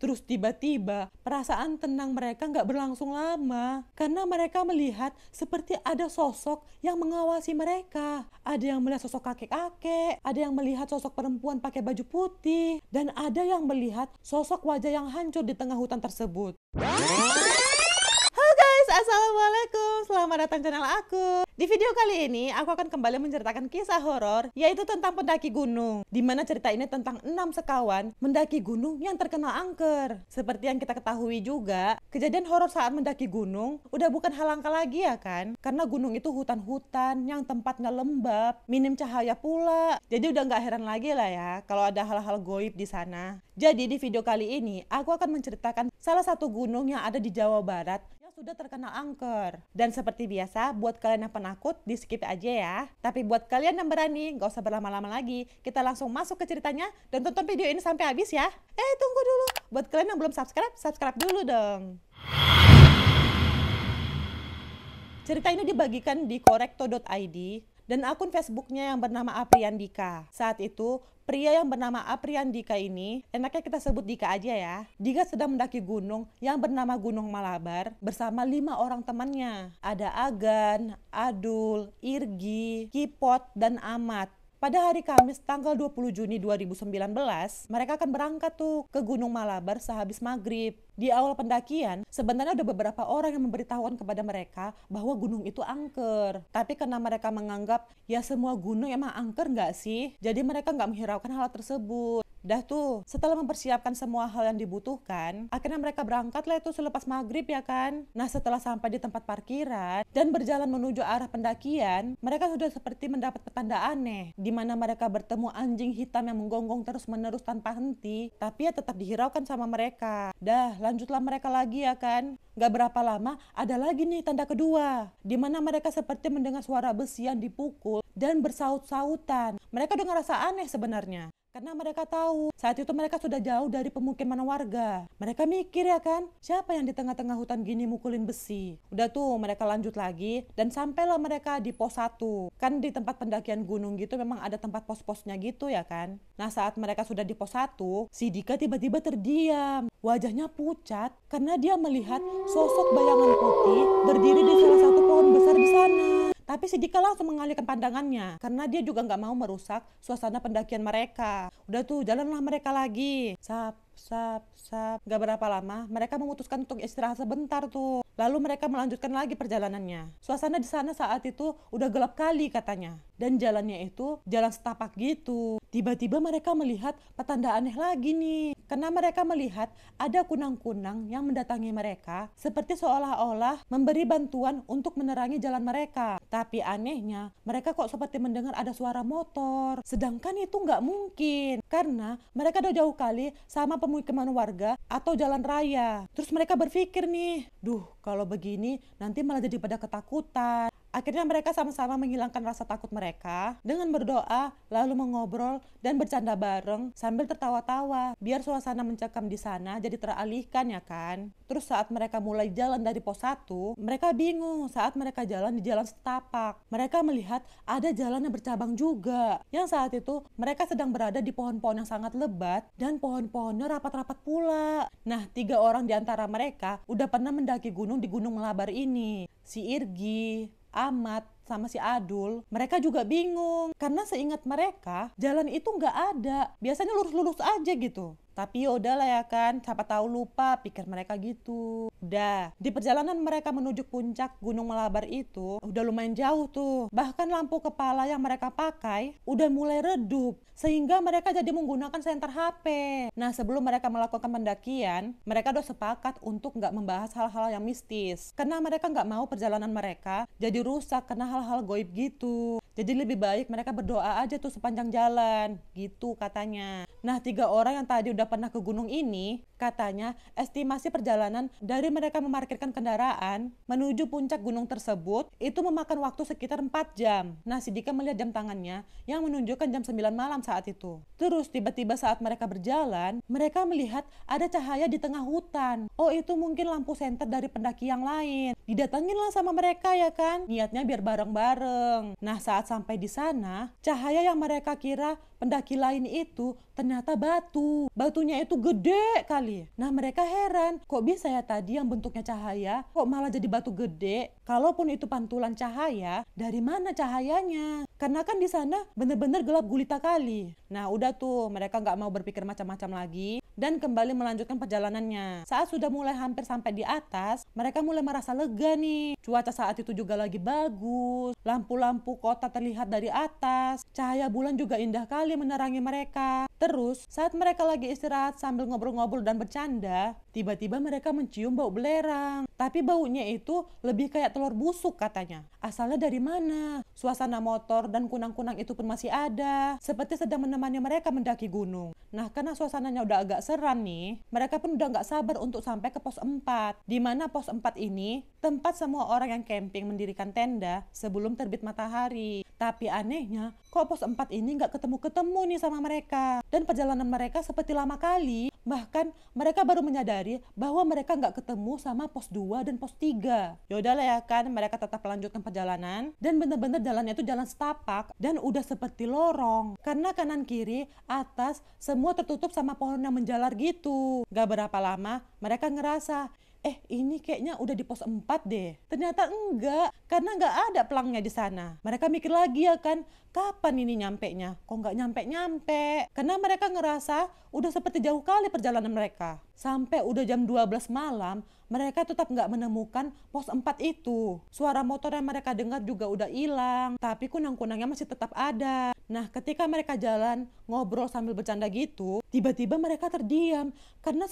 Terus tiba-tiba perasaan tenang mereka nggak berlangsung lama karena mereka melihat seperti ada sosok yang mengawasi mereka. Ada yang melihat sosok kakek-kakek, ada yang melihat sosok perempuan pakai baju putih, dan ada yang melihat sosok wajah yang hancur di tengah hutan tersebut. Assalamualaikum, selamat datang channel aku. Di video kali ini aku akan kembali menceritakan kisah horor, yaitu tentang pendaki gunung, di mana cerita ini tentang 6 sekawan mendaki gunung yang terkena angker. Seperti yang kita ketahui juga, kejadian horor saat mendaki gunung udah bukan hal langka lagi ya kan, karena gunung itu hutan-hutan yang tempatnya lembab, minim cahaya pula. Jadi udah nggak heran lagi lah ya kalau ada hal-hal goib di sana. Jadi di video kali ini aku akan menceritakan salah satu gunung yang ada di Jawa Barat sudah terkena angker. Dan seperti biasa, buat kalian yang penakut, di skip aja ya. Tapi buat kalian yang berani, gak usah berlama-lama lagi. Kita langsung masuk ke ceritanya dan tonton video ini sampai habis ya. Tunggu dulu. Buat kalian yang belum subscribe, subscribe dulu dong. Cerita ini dibagikan di korekto.id dan akun Facebooknya yang bernama Apriyandika. Saat itu, pria yang bernama Apriyandika ini, enaknya kita sebut Dika aja ya. Dika sedang mendaki gunung yang bernama Gunung Malabar bersama 5 orang temannya. Ada Agan, Adul, Irgi, Kipot, dan Amat. Pada hari Kamis tanggal 20 Juni 2019, mereka akan berangkat tuh ke Gunung Malabar sehabis maghrib. Di awal pendakian, sebenarnya ada beberapa orang yang memberitahukan kepada mereka bahwa gunung itu angker. Tapi karena mereka menganggap, ya semua gunung emang angker nggak sih? Jadi mereka nggak menghiraukan hal tersebut. Dah tuh, setelah mempersiapkan semua hal yang dibutuhkan, akhirnya mereka berangkat lah itu selepas maghrib ya kan. Nah setelah sampai di tempat parkiran dan berjalan menuju arah pendakian, mereka sudah seperti mendapat petanda aneh, di mana mereka bertemu anjing hitam yang menggonggong terus-menerus tanpa henti, tapi ya tetap dihiraukan sama mereka. Dah, lanjutlah mereka lagi ya kan. Gak berapa lama, ada lagi nih tanda kedua, di mana mereka seperti mendengar suara besi yang dipukul dan bersaut-sautan. Mereka udah ngerasa aneh sebenarnya. Karena mereka tahu, saat itu mereka sudah jauh dari pemukiman warga. Mereka mikir ya kan, siapa yang di tengah-tengah hutan gini mukulin besi? Udah tuh, mereka lanjut lagi, dan sampailah mereka di pos 1. Kan di tempat pendakian gunung gitu memang ada tempat pos-posnya gitu ya kan. Nah saat mereka sudah di pos 1, si Dika tiba-tiba terdiam. Wajahnya pucat, karena dia melihat sosok bayangan putih berdiri di salah satu pohon besar di sana. Tapi si Dika langsung mengalihkan pandangannya karena dia juga nggak mau merusak suasana pendakian mereka. Udah tuh, jalanlah mereka lagi. Sap. Gak berapa lama, mereka memutuskan untuk istirahat sebentar tuh. Lalu mereka melanjutkan lagi perjalanannya. Suasana di sana saat itu udah gelap kali katanya. Dan jalannya itu jalan setapak gitu. Tiba-tiba mereka melihat petanda aneh lagi nih. Karena mereka melihat ada kunang-kunang yang mendatangi mereka seperti seolah-olah memberi bantuan untuk menerangi jalan mereka. Tapi anehnya, mereka kok seperti mendengar ada suara motor. Sedangkan itu nggak mungkin. Karena mereka udah jauh kali sama pemukiman warga atau jalan raya. Terus mereka berpikir nih, duh kalau begini nanti malah jadi pada ketakutan. Akhirnya mereka sama-sama menghilangkan rasa takut mereka dengan berdoa, lalu mengobrol dan bercanda bareng sambil tertawa-tawa biar suasana mencekam di sana jadi teralihkan ya kan. Terus saat mereka mulai jalan dari pos 1, mereka bingung saat mereka jalan di jalan setapak. Mereka melihat ada jalan yang bercabang juga. Yang saat itu mereka sedang berada di pohon-pohon yang sangat lebat dan pohon-pohonnya rapat-rapat pula. Nah 3 orang di antara mereka udah pernah mendaki gunung di Gunung Malabar ini. Si Irgi, Amat, sama si Adul, mereka juga bingung karena seingat mereka jalan itu nggak ada, biasanya lurus-lurus aja gitu. Tapi yaudahlah ya kan, siapa tahu lupa, pikir mereka gitu. Udah, di perjalanan mereka menuju puncak Gunung Malabar itu udah lumayan jauh tuh. Bahkan lampu kepala yang mereka pakai udah mulai redup, sehingga mereka jadi menggunakan senter HP. Nah sebelum mereka melakukan pendakian, mereka udah sepakat untuk nggak membahas hal-hal yang mistis. Karena mereka nggak mau perjalanan mereka jadi rusak karena hal-hal goib gitu. Jadi lebih baik mereka berdoa aja tuh sepanjang jalan, gitu katanya. Nah 3 orang yang tadi udah pernah ke gunung ini, katanya estimasi perjalanan dari mereka memarkirkan kendaraan menuju puncak gunung tersebut itu memakan waktu sekitar 4 jam. Nah si Dika melihat jam tangannya yang menunjukkan jam 9 malam saat itu. Terus tiba-tiba saat mereka berjalan, mereka melihat ada cahaya di tengah hutan. Oh itu mungkin lampu senter dari pendaki yang lain. Didatanginlah sama mereka ya kan, niatnya biar bareng-bareng. Nah saat sampai di sana, cahaya yang mereka kira pendaki lain itu ternyata batunya itu gede kali. Nah mereka heran, kok bisa ya tadi yang bentuknya cahaya kok malah jadi batu gede? Kalaupun itu pantulan cahaya, dari mana cahayanya? Karena kan di sana bener-bener gelap gulita kali. Nah udah tuh, mereka nggak mau berpikir macam-macam lagi dan kembali melanjutkan perjalanannya. Saat sudah mulai hampir sampai di atas, mereka mulai merasa lega nih. Cuaca saat itu juga lagi bagus, lampu-lampu kota terlihat dari atas, cahaya bulan juga indah kali menerangi mereka. Terus saat mereka lagi istirahat sambil ngobrol-ngobrol dan bercanda, tiba-tiba mereka mencium bau belerang. Tapi baunya itu lebih kayak telur busuk katanya. Asalnya dari mana? Suasana motor dan kunang-kunang itu pun masih ada, seperti sedang menemani mereka mendaki gunung. Nah karena suasananya udah agak seram nih, mereka pun udah gak sabar untuk sampai ke pos 4. Di mana pos 4 ini tempat semua orang yang camping mendirikan tenda sebelum terbit matahari. Tapi anehnya, kok pos 4 ini gak ketemu-ketemu nih sama mereka. Dan perjalanan mereka seperti lama kali. Bahkan mereka baru menyadari bahwa mereka gak ketemu sama pos 2 dan pos 3. Yaudahlah ya kan, mereka tetap melanjutkan perjalanan. Dan bener-bener jalannya itu jalan setapak dan udah seperti lorong. Karena kanan kiri, atas, semua tertutup sama pohon yang menjalar gitu. Gak berapa lama, mereka ngerasa, ini kayaknya udah di pos 4 deh. Ternyata enggak, karena enggak ada pelangnya di sana. Mereka mikir lagi ya kan, kapan ini nyampenya? Kok enggak nyampe-nyampe? Karena mereka ngerasa udah seperti jauh kali perjalanan mereka. Sampai udah jam 12 malam, mereka tetap nggak menemukan pos 4 itu. Suara motor yang mereka dengar juga udah hilang, tapi kunang-kunangnya masih tetap ada. Nah, ketika mereka jalan, ngobrol sambil bercanda gitu, tiba-tiba mereka terdiam karena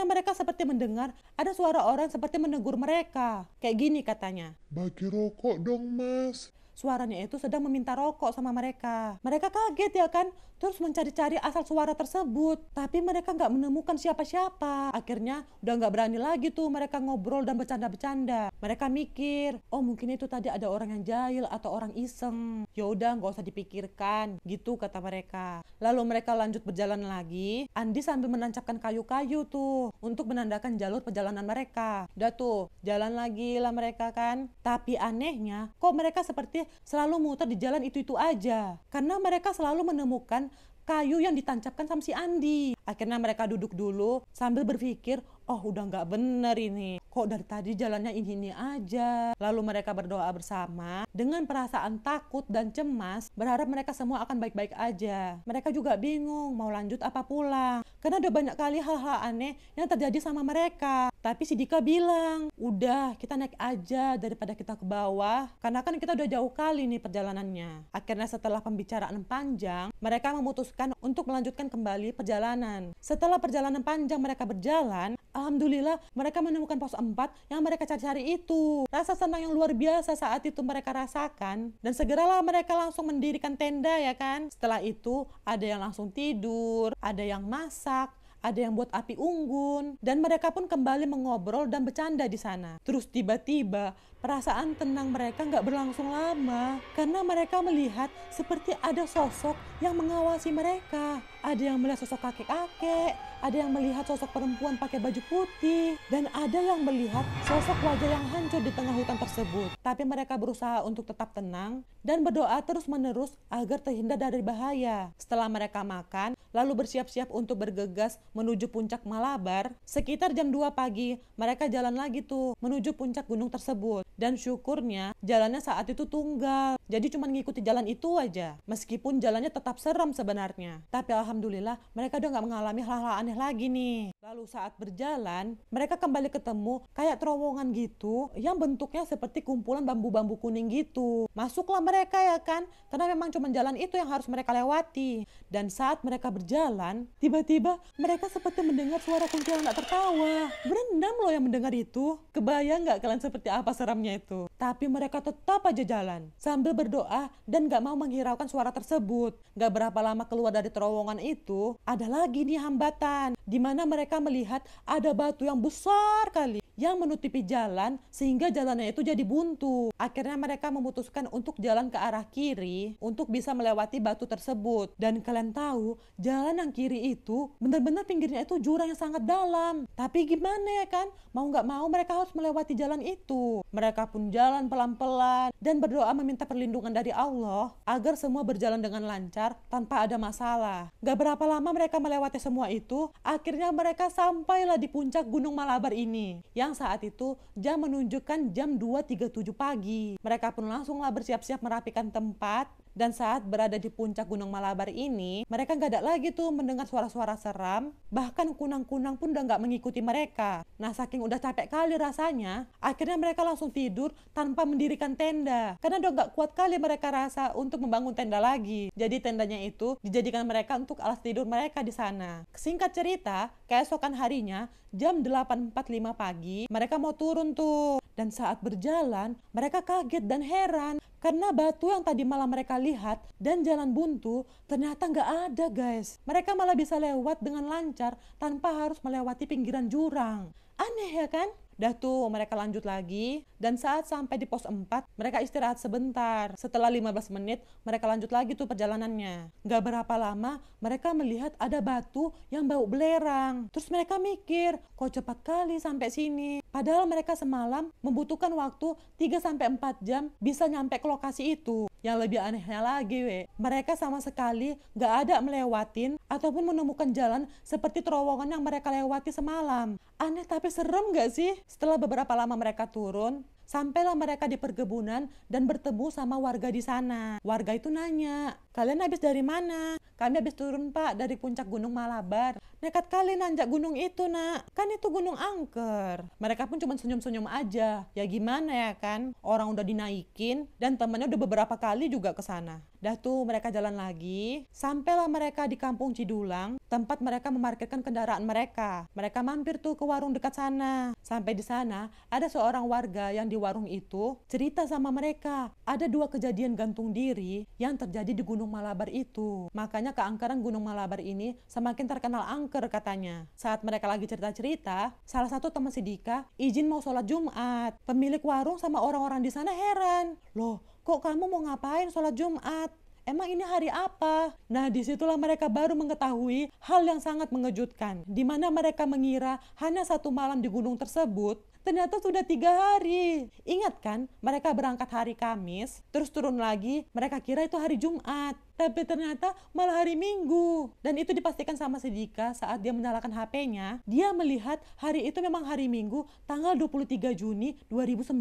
mereka seperti mendengar ada suara orang seperti menegur mereka. Kayak gini katanya. Bagi rokok dong, Mas. Suaranya itu sedang meminta rokok sama mereka. Mereka kaget ya kan, terus mencari-cari asal suara tersebut. Tapi mereka nggak menemukan siapa-siapa. Akhirnya udah nggak berani lagi tuh mereka ngobrol dan bercanda-bercanda. Mereka mikir, oh mungkin itu tadi ada orang yang jahil atau orang iseng. Ya udah nggak usah dipikirkan, gitu kata mereka. Lalu mereka lanjut berjalan lagi. Andi sambil menancapkan kayu-kayu tuh untuk menandakan jalur perjalanan mereka. Udah tuh, jalan lagi lah mereka kan. Tapi anehnya, kok mereka seperti selalu muter di jalan itu-itu aja. Karena mereka selalu menemukan kayu yang ditancapkan sama si Andi. Akhirnya mereka duduk dulu sambil berpikir, oh udah nggak bener ini. Kok dari tadi jalannya ini aja. Lalu mereka berdoa bersama dengan perasaan takut dan cemas, berharap mereka semua akan baik-baik aja. Mereka juga bingung mau lanjut apa pulang. Karena udah banyak kali hal-hal aneh yang terjadi sama mereka. Tapi si Dika bilang, udah kita naik aja daripada kita ke bawah. Karena kan kita udah jauh kali nih perjalanannya. Akhirnya setelah pembicaraan panjang, mereka memutuskan untuk melanjutkan kembali perjalanan. Setelah perjalanan panjang mereka berjalan, alhamdulillah mereka menemukan pos 4 yang mereka cari-cari itu. Rasa senang yang luar biasa saat itu mereka rasakan. Dan segeralah mereka langsung mendirikan tenda ya kan. Setelah itu ada yang langsung tidur, ada yang masak, ada yang buat api unggun, dan mereka pun kembali mengobrol dan bercanda di sana. Terus tiba-tiba perasaan tenang mereka nggak berlangsung lama karena mereka melihat seperti ada sosok yang mengawasi mereka. Ada yang melihat sosok kakek-kakek, ada yang melihat sosok perempuan pakai baju putih, dan ada yang melihat sosok wajah yang hancur di tengah hutan tersebut. Tapi mereka berusaha untuk tetap tenang dan berdoa terus-menerus agar terhindar dari bahaya. Setelah mereka makan, lalu bersiap-siap untuk bergegas menuju puncak Malabar, sekitar jam 2 pagi, mereka jalan lagi tuh menuju puncak gunung tersebut. Dan syukurnya jalannya saat itu tunggal, jadi cuma ngikuti jalan itu aja. Meskipun jalannya tetap seram sebenarnya, tapi alhamdulillah mereka udah gak mengalami hal-hal aneh lagi nih. Lalu saat berjalan, mereka kembali ketemu kayak terowongan gitu yang bentuknya seperti kumpulan bambu-bambu kuning gitu. Masuklah mereka ya kan, karena memang cuma jalan itu yang harus mereka lewati. Dan saat mereka berjalan, tiba-tiba mereka seperti mendengar suara kuntilanak tertawa. Berendam loh yang mendengar itu. Kebayang gak kalian seperti apa seramnya itu? Tapi mereka tetap aja jalan sambil berdoa dan gak mau menghiraukan suara tersebut. Gak berapa lama keluar dari terowongan itu, ada lagi nih hambatan, di mana mereka melihat ada batu yang besar kali yang menutupi jalan sehingga jalannya itu jadi buntu. Akhirnya mereka memutuskan untuk jalan ke arah kiri untuk bisa melewati batu tersebut. Dan kalian tahu, jalan yang kiri itu benar-benar pinggirnya itu jurang yang sangat dalam. Tapi gimana ya kan? Mau nggak mau mereka harus melewati jalan itu. Mereka pun jalan pelan-pelan dan berdoa meminta perlindungan dari Allah agar semua berjalan dengan lancar tanpa ada masalah. Gak berapa lama mereka melewati semua itu, akhirnya mereka sampailah di puncak Gunung Malabar ini. Yang saat itu jam menunjukkan jam 2.37 pagi. Mereka pun langsunglah bersiap-siap merapikan tempat. Dan saat berada di puncak Gunung Malabar ini, mereka gak ada lagi tuh mendengar suara-suara seram. Bahkan kunang-kunang pun udah gak mengikuti mereka. Nah, saking udah capek kali rasanya, akhirnya mereka langsung tidur tanpa mendirikan tenda. Karena udah gak kuat kali mereka rasa untuk membangun tenda lagi. Jadi tendanya itu dijadikan mereka untuk alas tidur mereka di sana. Singkat cerita, keesokan harinya, jam 8.45 pagi, mereka mau turun tuh. Dan saat berjalan, mereka kaget dan heran. Karena batu yang tadi malam mereka lihat dan jalan buntu ternyata nggak ada, guys. Mereka malah bisa lewat dengan lancar tanpa harus melewati pinggiran jurang. Aneh ya kan? Dah tuh mereka lanjut lagi, dan saat sampai di pos 4 mereka istirahat sebentar. Setelah 15 menit mereka lanjut lagi tuh perjalanannya. Gak berapa lama mereka melihat ada batu yang bau belerang. Terus mereka mikir, kok cepat kali sampai sini. Padahal mereka semalam membutuhkan waktu 3-4 jam bisa nyampe ke lokasi itu. Yang lebih anehnya lagi, mereka sama sekali gak ada melewatin ataupun menemukan jalan seperti terowongan yang mereka lewati semalam. Aneh tapi serem gak sih? Setelah beberapa lama mereka turun, sampailah mereka di perkebunan dan bertemu sama warga di sana. Warga itu nanya, kalian habis dari mana? Kami habis turun, Pak, dari puncak Gunung Malabar. Nekat kali nanjak gunung itu, Nak. Kan itu gunung angker. Mereka pun cuma senyum-senyum aja. Ya gimana ya kan? Orang udah dinaikin dan temannya udah beberapa kali juga ke sana. Dah tuh mereka jalan lagi. Sampailah mereka di Kampung Cidulang, tempat mereka memarkirkan kendaraan mereka. Mereka mampir tuh ke warung dekat sana. Sampai di sana, ada seorang warga yang di warung itu cerita sama mereka. Ada 2 kejadian gantung diri yang terjadi di Gunung Malabar itu. Makanya keangkeran Gunung Malabar ini semakin terkenal angker katanya. Saat mereka lagi cerita-cerita, salah satu teman si Dika izin mau sholat Jumat. Pemilik warung sama orang-orang di sana heran. Loh, kok kamu mau ngapain sholat Jumat? Emang ini hari apa? Nah, disitulah mereka baru mengetahui hal yang sangat mengejutkan. Di mana mereka mengira hanya 1 malam di gunung tersebut, ternyata sudah 3 hari. Ingat kan, mereka berangkat hari Kamis, terus turun lagi, mereka kira itu hari Jumat. Tapi ternyata malah hari Minggu. Dan itu dipastikan sama si Dika saat dia menyalakan HP-nya. Dia melihat hari itu memang hari Minggu, tanggal 23 Juni 2019.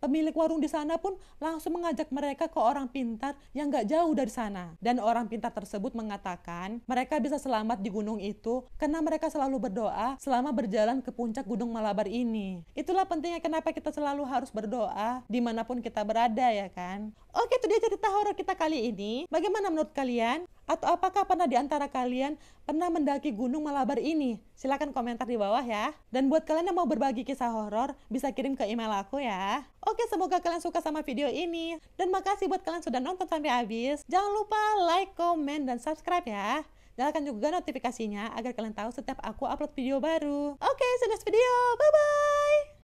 Pemilik warung di sana pun langsung mengajak mereka ke orang pintar yang gak jauh dari sana. Dan orang pintar tersebut mengatakan mereka bisa selamat di gunung itu karena mereka selalu berdoa selama berjalan ke puncak Gunung Malabar ini. Itulah pentingnya kenapa kita selalu harus berdoa dimanapun kita berada ya kan. Oke, itu dia cerita horor kita kali ini. Bagaimana menurut kalian? Atau apakah pernah di antara kalian pernah mendaki Gunung Malabar ini? Silahkan komentar di bawah ya. Dan buat kalian yang mau berbagi kisah horor, bisa kirim ke email aku ya. Oke, semoga kalian suka sama video ini. Dan makasih buat kalian sudah nonton sampai habis. Jangan lupa like, komen, dan subscribe ya. Nyalakan juga notifikasinya agar kalian tahu setiap aku upload video baru. Oke, see you next video. Bye-bye!